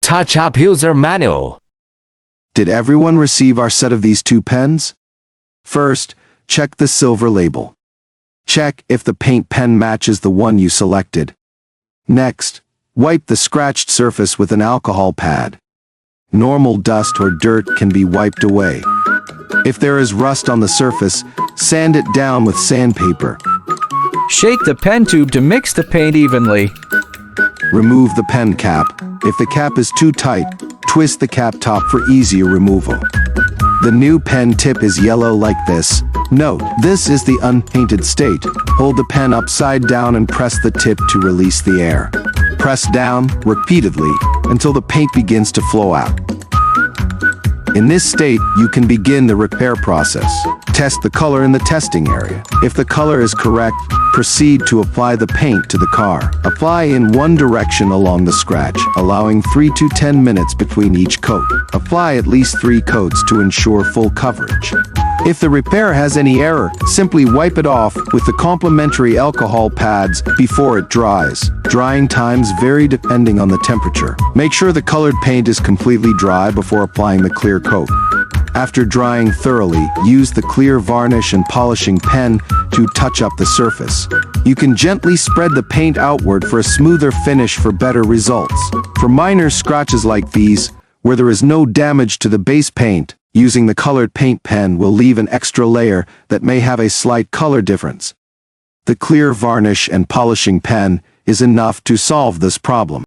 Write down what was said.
Touch-up user manual. Did everyone receive our set of these 2 pens? First, check the silver label. Check if the paint pen matches the one you selected. Next, wipe the scratched surface with an alcohol pad. Normal dust or dirt can be wiped away. If there is rust on the surface, sand it down with sandpaper. Shake the pen tube to mix the paint evenly. Remove the pen cap. If the cap is too tight, twist the cap top for easier removal. The new pen tip is yellow like this. Note, this is the unpainted state. Hold the pen upside down and press the tip to release the air. Press down repeatedly until the paint begins to flow out. In this state, you can begin the repair process. Test the color in the testing area. If the color is correct, proceed to apply the paint to the car. Apply in one direction along the scratch, allowing 3 to 10 minutes between each coat. Apply at least 3 coats to ensure full coverage. If the repair has any error, simply wipe it off with the complimentary alcohol pads before it dries. Drying times vary depending on the temperature. Make sure the colored paint is completely dry before applying the clear coat. After drying thoroughly, use the clear varnish and polishing pen to touch up the surface. You can gently spread the paint outward for a smoother finish for better results. For minor scratches like these, where there is no damage to the base paint, using the colored paint pen will leave an extra layer that may have a slight color difference. The clear varnish and polishing pen is enough to solve this problem.